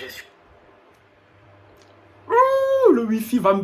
je suis le wifi va me...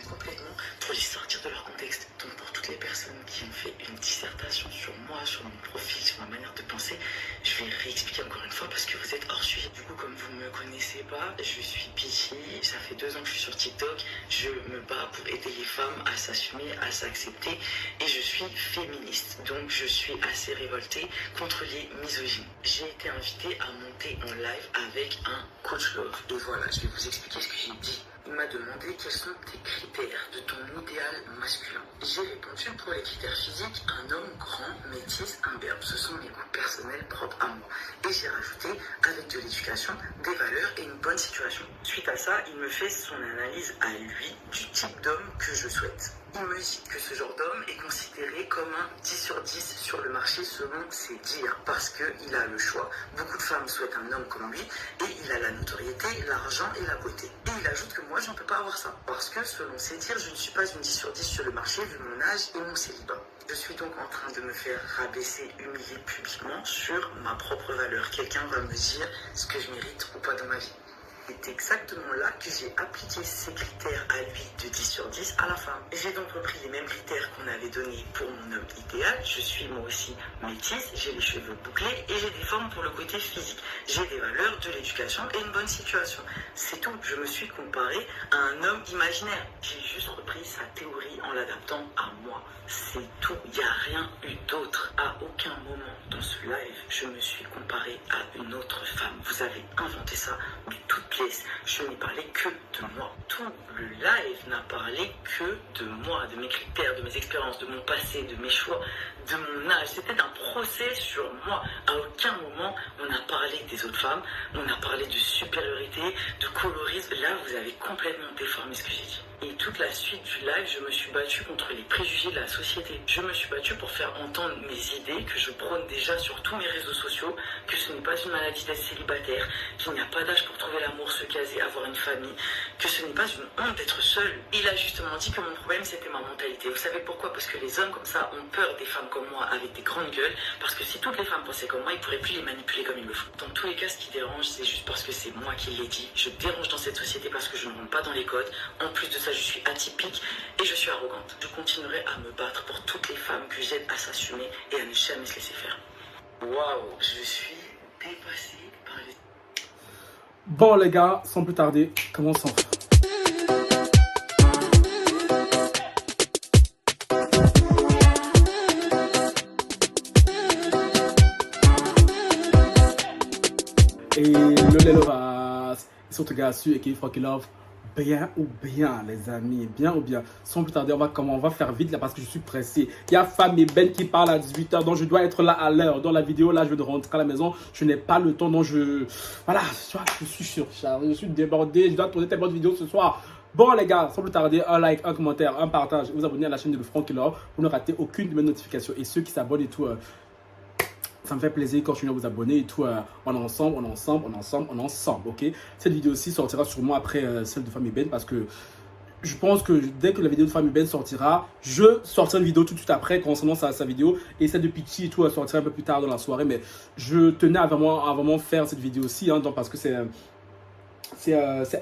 complètement pour les sortir de leur contexte. Donc pour toutes les personnes qui ont fait une dissertation sur moi, sur mon profil, sur ma manière de penser, je vais réexpliquer encore une fois parce que vous êtes hors sujet. Du coup, comme vous ne me connaissez pas, je suis Peachy, ça fait 2 ans que je suis sur TikTok, je me bats pour aider les femmes à s'assumer, à s'accepter et je suis féministe. Donc je suis assez révoltée contre les misogynes. J'ai été invitée à monter en live avec un coach love. Et voilà, je vais vous expliquer ce que j'ai dit. Il m'a demandé quels sont tes critères de ton idéal masculin. J'ai répondu pour les critères physiques, un homme grand, métis, imberbe. Ce sont mes goûts personnels propres à moi. Et j'ai rajouté avec de l'éducation, des valeurs et une bonne situation. Suite à ça, il me fait son analyse à lui du type d'homme que je souhaite. Il me dit que ce genre d'homme est considéré comme un 10 sur 10 sur le marché selon ses dires parce qu'il a le choix. Beaucoup de femmes souhaitent un homme comme lui et il a la notoriété, l'argent et la beauté. Et il ajoute que moi, je ne peux pas avoir ça parce que selon ses dires, je ne suis pas une 10 sur 10 sur le marché vu mon âge et mon célibat. Je suis donc en train de me faire rabaisser, humilier publiquement sur ma propre valeur. Quelqu'un va me dire ce que je mérite ou pas dans ma vie. C'est exactement là que j'ai appliqué ces critères à lui de 10 sur 10 à la femme. J'ai donc repris les mêmes critères qu'on avait donnés pour mon homme idéal. Je suis moi aussi métisse, j'ai les cheveux bouclés et j'ai des formes pour le côté physique. J'ai des valeurs, de l'éducation et une bonne situation. C'est tout. Je me suis comparé à un homme imaginaire. J'ai juste repris sa théorie en l'adaptant à moi. C'est tout. Il n'y a rien eu d'autre. À aucun moment dans ce live, je me suis comparé à une autre femme. Vous avez inventé ça de toutes pièces. Je n'ai parlé que de moi. Tout le live n'a parlé que de moi, de mes critères, de mes expériences, de mon passé, de mes choix, de mon âge. C'était un procès sur moi. À aucun moment, on a parlé des autres femmes. On a parlé de supériorité, de colorisme. Là, vous avez complètement déformé ce que j'ai dit. Et toute la suite du live, je me suis battue contre les préjugés de la société. Je me suis battue pour faire entendre mes idées que je prône déjà sur tous mes réseaux sociaux, que ce n'est pas une maladie d'être célibataire, qu'il n'y a pas d'âge pour trouver l'amour, se caser, avoir une famille, que ce n'est pas une honte d'être seul. Il a justement dit que mon problème, c'était ma mentalité. Vous savez pourquoi? Parce que les hommes comme ça ont peur des femmes comme moi avec des grandes gueules, parce que si toutes les femmes pensaient comme moi, ils ne pourraient plus les manipuler comme ils le font. Dans tous les cas, ce qui dérange, c'est juste parce que c'est moi qui l'ai dit. Je dérange dans cette société parce que je ne rentre pas dans les codes. En plus de ça, je suis atypique et je suis arrogante. Je continuerai à me battre pour toutes les femmes que j'aide à s'assumer et à ne jamais se laisser faire. Waouh, je suis dépassée par les... Bon les gars, sans plus tarder, commençons. Et le Lelovas, ils sont gars sur et qui Frankie Love. Bien ou bien les amis, bien ou bien. Sans plus tarder, on va faire vite là parce que je suis pressé. Il y a Femme et Ben qui parlent à 18 h, donc je dois être là à l'heure. Dans la vidéo là, je vais rentrer à la maison. Je n'ai pas le temps, donc voilà, je suis surchargé, je suis débordé. Je dois tourner tellement de vidéos ce soir. Bon les gars, sans plus tarder, un like, un commentaire, un partage, vous abonnez à la chaîne de Frankie Love pour ne rater aucune de mes notifications. Et ceux qui s'abonnent et tout, ça me fait plaisir, continuez à vous abonner et tout. On est ensemble, ok. Cette vidéo-ci sortira sûrement après celle de Femme et Ben parce que je pense que dès que la vidéo de Femme et Ben sortira, je sortirai une vidéo tout de suite après concernant sa vidéo. Et celle de Peachy et tout, elle sortira un peu plus tard dans la soirée. Mais je tenais à vraiment faire cette vidéo-ci parce que c'est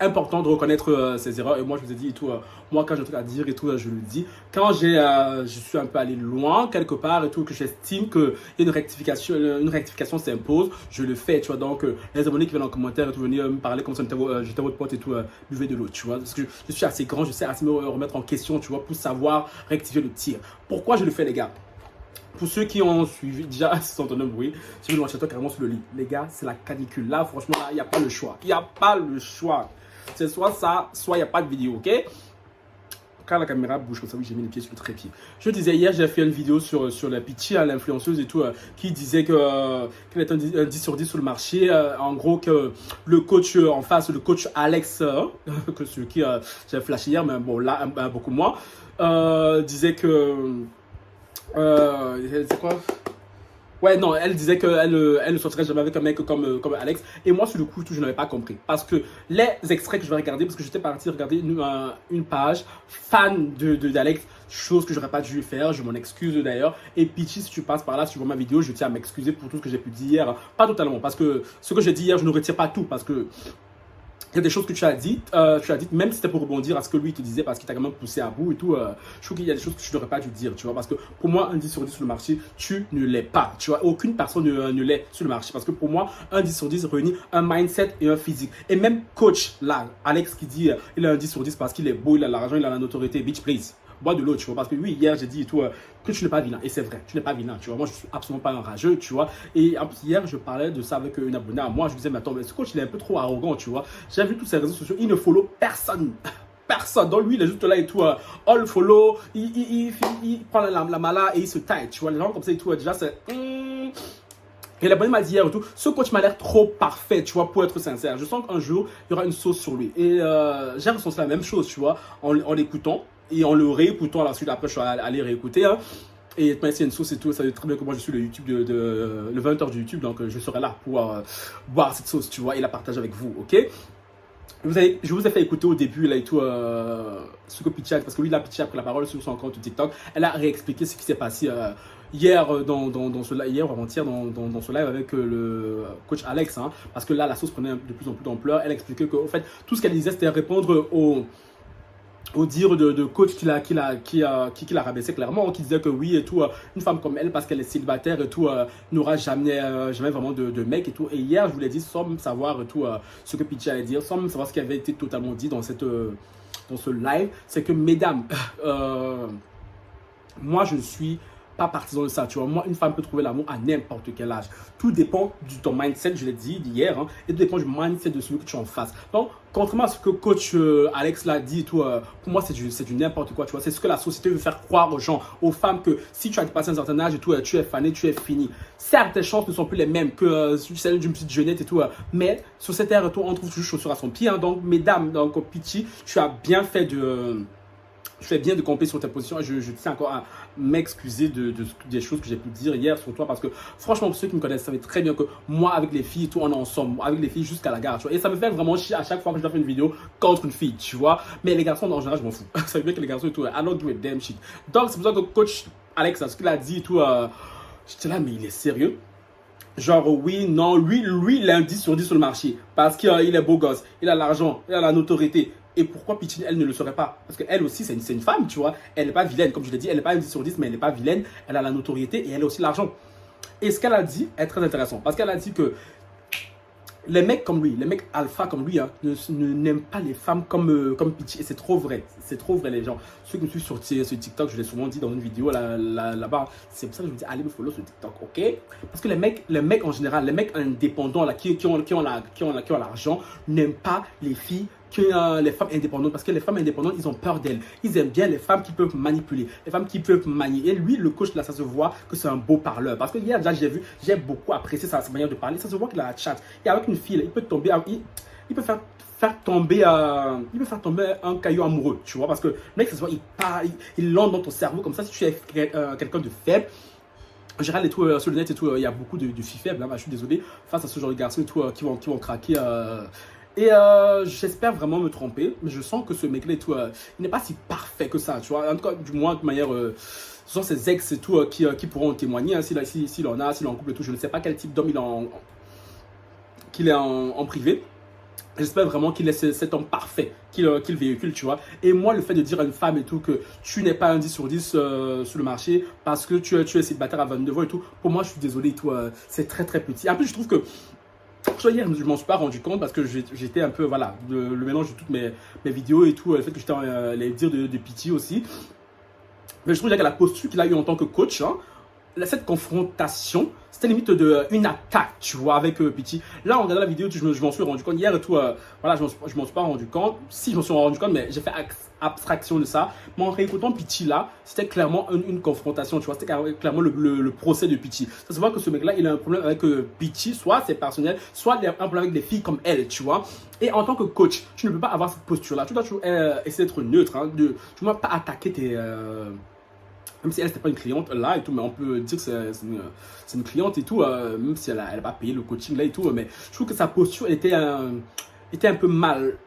important de reconnaître ses erreurs. Et moi, je vous ai dit et tout, moi, quand j'ai un truc à dire et tout, je le dis. Quand je suis un peu allé loin, quelque part et tout, que j'estime qu'il y a une rectification s'impose, je le fais, tu vois. Donc, les abonnés qui viennent en commentaire et tout, venir me parler comme ça, j'étais votre pote et tout, buvez de l'eau, tu vois. Parce que je suis assez grand, je sais assez me remettre en question, tu vois, pour savoir rectifier le tir. Pourquoi je le fais, les gars? Pour ceux qui ont suivi, déjà, si c'est un bruit, je vais m'acheter carrément sur le lit. Les gars, c'est la canicule. Là, franchement, il n'y a pas le choix. Il n'y a pas le choix. C'est soit ça, soit il n'y a pas de vidéo, ok? Quand la caméra bouge comme ça, oui, j'ai mis les pieds sur le trépied. Je disais hier, j'ai fait une vidéo sur la Peachy, l'influenceuse et tout, qui disait qu'elle est un 10 sur 10 sur le marché. En gros, que le coach en face, le coach Alex, que celui qui j'ai flashé hier, mais bon, là, beaucoup moins, disait que... c'est quoi? Ouais, non, elle disait qu'elle ne sortirait jamais avec un mec comme Alex. Et moi, sur le coup, je n'avais pas compris. Parce que les extraits que je vais regarder, parce que j'étais parti regarder une page fan d'Alex, chose que j'aurais pas dû faire, je m'en excuse d'ailleurs. Et Peachy, si tu passes par là, si tu vois ma vidéo, je tiens à m'excuser pour tout ce que j'ai pu dire hier. Pas totalement, parce que ce que j'ai dit hier, je ne retire pas tout, parce que il y a des choses que tu as dit, même si c'était pour rebondir à ce que lui te disait, parce qu'il t'a quand même poussé à bout et tout, je trouve qu'il y a des choses que tu n'aurais pas dû dire, tu vois, parce que pour moi, un 10 sur 10 sur le marché, tu ne l'es pas, tu vois, aucune personne ne l'est sur le marché, parce que pour moi, un 10 sur 10 réunit un mindset et un physique, et même coach, là, Alex qui dit, il a un 10 sur 10 parce qu'il est beau, il a l'argent, il a la notoriété, bitch please. Bois de l'eau, tu vois, parce que oui, hier j'ai dit et tout, que tu n'es pas vilain, et c'est vrai, tu n'es pas vilain, tu vois, moi je suis absolument pas un rageux, tu vois, et hier je parlais de ça avec une abonnée à moi, je disais, mais attends, mais ce coach il est un peu trop arrogant, tu vois, j'ai vu tous ces réseaux sociaux, il ne follow personne, personne, donc lui il est juste là et tout, all follow, il prend la mala et il se taille, tu vois, les gens comme ça et tout, déjà c'est... Et l'abonné m'a dit hier et tout, ce coach m'a l'air trop parfait, tu vois, pour être sincère. Je sens qu'un jour, il y aura une sauce sur lui. Et j'ai ressenti la même chose, tu vois, en l'écoutant et en le réécoutant à la suite. Après, je suis allé réécouter. Hein. Et maintenant, s'il y a une sauce et tout, ça veut dire très bien que moi, je suis le YouTube le 20h du YouTube. Donc, je serai là pour boire cette sauce, tu vois, et la partager avec vous, ok? Je vous ai fait écouter au début là et tout ce que Pitchi a, parce que lui, là, Pitchi a pris la parole sur son compte TikTok. Elle a réexpliqué ce qui s'est passé hier dans ce live, hier ou avant-hier dans ce live avec le coach Alex, hein, parce que là, la sauce prenait de plus en plus d'ampleur. Elle expliquait qu'en fait, tout ce qu'elle disait, c'était répondre au dire de coach qui l'a rabaissé clairement, qui disait que oui et tout, une femme comme elle, parce qu'elle est célibataire et tout, n'aura jamais vraiment de mec et tout. Et hier, je vous l'ai dit, sans même savoir tout ce que Pitchi allait dire, sans même savoir ce qui avait été totalement dit dans ce live, c'est que mesdames, moi je suis pas partisan de ça, tu vois. Moi, une femme peut trouver l'amour à n'importe quel âge. Tout dépend de ton mindset, je l'ai dit hier, hein, et tout dépend du mindset de celui que tu as en face. Donc, contrairement à ce que coach Alex l'a dit, tout, pour moi, c'est du n'importe quoi, tu vois. C'est ce que la société veut faire croire aux gens, aux femmes, que si tu as dépassé un certain âge et tout, tu es fané, tu es fini. Certes, tes chances ne sont plus les mêmes que celles d'une petite jeunette et tout, mais sur cette ère, on trouve toujours chaussure à son pied. Hein. Donc, mesdames, donc, Pitchi, tu as bien fait de... Tu fais bien de camper sur ta position. Je tiens encore à m'excuser des choses que j'ai pu dire hier sur toi, parce que franchement, pour ceux qui me connaissent, savent très bien que moi, avec les filles, tout, on est ensemble, avec les filles jusqu'à la gare, tu vois. Et ça me fait vraiment chier à chaque fois que je dois faire une vidéo contre une fille, tu vois. Mais les garçons, en général, je m'en fous. Ça veut dire que les garçons et tout, I don't do a damn shit. Donc, c'est pour ça que coach Alex, ce qu'il a dit et tout, j'étais là, mais il est sérieux? Genre, oui, non, lui, il a un 10 sur 10 sur le marché parce qu'il est beau gosse, il a l'argent, il a la notoriété. Et pourquoi Pitchi, elle ne le saurait pas? Parce qu'elle aussi, c'est une femme, tu vois. Elle n'est pas vilaine, comme je l'ai dit, elle n'est pas un 10 sur 10, mais elle n'est pas vilaine. Elle a la notoriété et elle a aussi l'argent. Et ce qu'elle a dit est très intéressant. Parce qu'elle a dit que les mecs comme lui, les mecs alpha comme lui, hein, n'aiment pas les femmes comme Pitchi. Et c'est trop vrai. C'est trop vrai, les gens. Ceux qui me suivent sur TikTok, je l'ai souvent dit dans une vidéo là-bas. C'est pour ça que je vous dis, allez me follow sur TikTok, ok? Parce que les mecs en général, les mecs indépendants là, qui ont l'argent, n'aiment pas les filles, les femmes indépendantes, parce que les femmes indépendantes, ils ont peur d'elles. Ils aiment bien les femmes qui peuvent manipuler, les femmes qui peuvent manier. Et lui, le coach, là, ça se voit que c'est un beau parleur. Parce que hier, déjà, j'ai beaucoup apprécié sa manière de parler. Ça se voit qu'il a la chat. Et avec une fille, là, il peut tomber, il peut faire tomber un caillou amoureux, tu vois. Parce que le mec, ça se voit, il lance dans ton cerveau comme ça. Si tu es quelqu'un de faible, en général, et tout, sur le net et tout, il y a beaucoup de filles faibles. Hein, je suis désolé, face à ce genre de garçons et tout, qui vont craquer. Et j'espère vraiment me tromper, mais je sens que ce mec-là et tout, il n'est pas si parfait que ça, tu vois. En tout cas, du moins, de manière, ce sont ses ex et tout qui pourront témoigner, hein, s'il en a, s'il est en couple et tout. Je ne sais pas quel type d'homme qu'il est en privé. J'espère vraiment qu'il est cet homme parfait qu'il véhicule, tu vois. Et moi, le fait de dire à une femme et tout que tu n'es pas un 10 sur 10 sur le marché parce que tu es célibataire à 22 ans et tout, pour moi, je suis désolé et tout, c'est très très petit. En plus, je trouve que hier, je m'en suis pas rendu compte parce que j'étais un peu, voilà, le mélange de toutes mes vidéos et tout, le fait que j'étais les dires de Pitchi aussi. Mais je trouve que la posture qu'il a eu en tant que coach, hein, cette confrontation, c'était limite une attaque, tu vois, avec Pitchi. Là, en regardant la vidéo, je m'en suis rendu compte hier et tout, voilà, je m'en suis pas rendu compte. Si, je m'en suis rendu compte, mais j'ai fait abstraction de ça. Mais en réécoutant Pitchi là, c'était clairement une confrontation, tu vois, c'était clairement le procès de Pitchi. Ça se voit que ce mec-là, il a un problème avec Pitchi, soit c'est personnel, soit il a un problème avec des filles comme elle, tu vois. Et en tant que coach, tu ne peux pas avoir cette posture-là. Tu dois toujours essayer d'être neutre, hein, tu ne dois pas attaquer tes... même si elle n'était pas une cliente là et tout, mais on peut dire que c'est une cliente et tout, même si elle n'a pas payé le coaching là et tout, mais je trouve que sa posture était un peu mal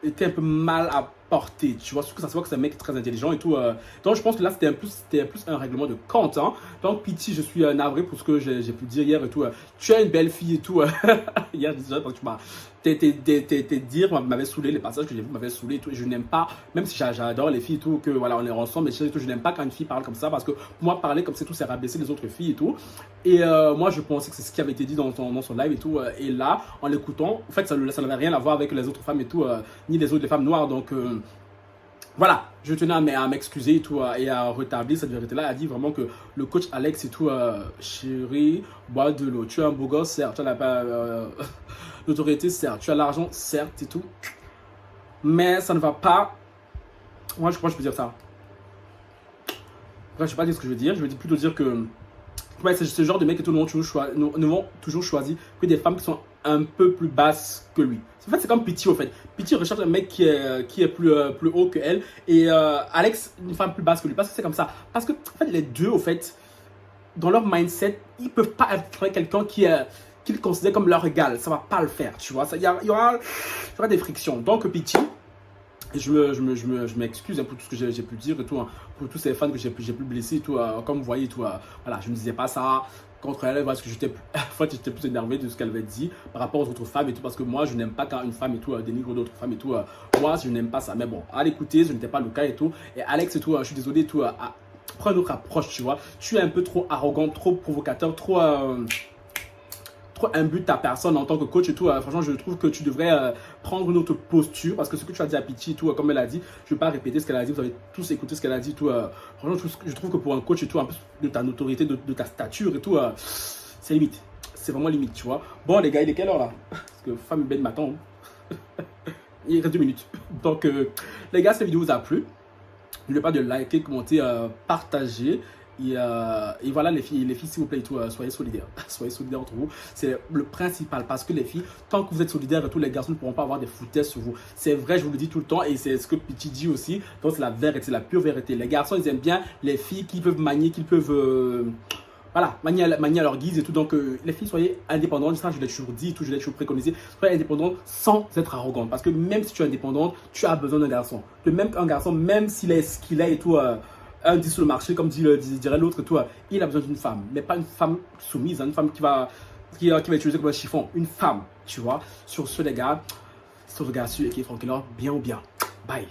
portée, tu vois, surtout que ça se voit que c'est un mec très intelligent et tout. Donc je pense que là c'était plus un règlement de compte. Hein. Donc Pity, je suis navré pour ce que j'ai pu dire hier et tout. Tu es une belle fille et tout. Hier, je disais parce que tu m'as tes dires m'avaient saoulé, les passages que j'ai vus m'avaient saoulé et tout. Et je n'aime pas, même si j'adore les filles et tout, que voilà, on est ensemble et tout, je n'aime pas quand une fille parle comme ça parce que pour moi, parler comme c'est tout, c'est rabaisser les autres filles et tout. Et moi, je pensais que c'est ce qui avait été dit dans son live et tout. Et là, en l'écoutant, en fait, ça n'avait rien à voir avec les autres femmes et tout, ni les autres les femmes noires. Donc, voilà, je tenais à m'excuser et tout, et à rétablir cette vérité-là. Elle a dit vraiment que le coach Alex et tout, chérie, bois de l'eau. Tu es un beau gosse, certes, tu as l'autorité, certes, tu as l'argent, certes et tout. Mais ça ne va pas. Moi, je crois que je peux dire ça. Bref, je ne vais pas dire ce que je veux dire. Je veux plutôt dire que ouais, c'est ce genre de mec que tout le monde toujours choisi que des femmes qui sont un peu plus basses que lui. En fait, c'est comme Pity, au fait. Pity recherche un mec qui est plus haut que elle. Et Alex, une femme plus basse que lui. Parce que c'est comme ça. Parce que, en fait, les deux, au fait, dans leur mindset, ils ne peuvent pas être quelqu'un qu'ils considèrent comme leur égal. Ça ne va pas le faire, tu vois. Il y aura des frictions. Donc, Pity, je m'excuse pour tout ce que j'ai pu dire et tout, hein, pour tous ces fans que j'ai pu blesser et tout, comme vous voyez, tout, voilà, je ne disais pas ça contre elle parce que j'étais plus énervé de ce qu'elle avait dit par rapport aux autres femmes et tout, parce que moi je n'aime pas quand une femme et tout dénigre d'autres femmes et tout, moi je n'aime pas ça, mais bon, à l'écouter, ce n'était pas le cas et tout. Et Alex et tout, je suis désolé et tout, prends une autre approche, tu vois, tu es un peu trop arrogant, trop provocateur, trop imbu de ta personne en tant que coach et tout. Franchement, je trouve que tu devrais prendre une autre posture parce que ce que tu as dit à Pity et tout, comme elle a dit, je ne vais pas répéter ce qu'elle a dit, vous avez tous écouté ce qu'elle a dit et tout. Franchement, je trouve que pour un coach et tout, en plus de ta notoriété, de ta stature et tout, c'est limite. C'est vraiment limite, tu vois. Bon, les gars, il est quelle heure là? Parce que femme belle m'attend. Il reste 2 minutes. Donc, les gars, cette vidéo vous a plu. N'oubliez pas de liker, commenter, partager. Et voilà les filles s'il vous plaît, tout, soyez solidaires. Soyez solidaires entre vous. C'est le principal parce que les filles, tant que vous êtes solidaires, tous les garçons ne pourront pas avoir des foutaises sur vous. C'est vrai, je vous le dis tout le temps et c'est ce que Pity dit aussi. Donc c'est la vérité, c'est la pure vérité. Les garçons, ils aiment bien les filles qui peuvent manier, qui peuvent voilà, manier à leur guise et tout. Donc les filles, soyez indépendantes. Ça, je l'ai toujours dit, tout, je l'ai toujours préconisé. Soyez indépendantes sans être arrogante. Parce que même si tu es indépendante, tu as besoin d'un garçon. De même qu'un garçon, même s'il est ce qu'il est et tout, un dit sur le marché, comme dirait l'autre, toi, il a besoin d'une femme, mais pas une femme soumise, hein, une femme qui va utiliser comme un chiffon, une femme, tu vois. Sur ce, les gars, c'est le gars sûr et qui est tranquille, bien ou bien. Bye.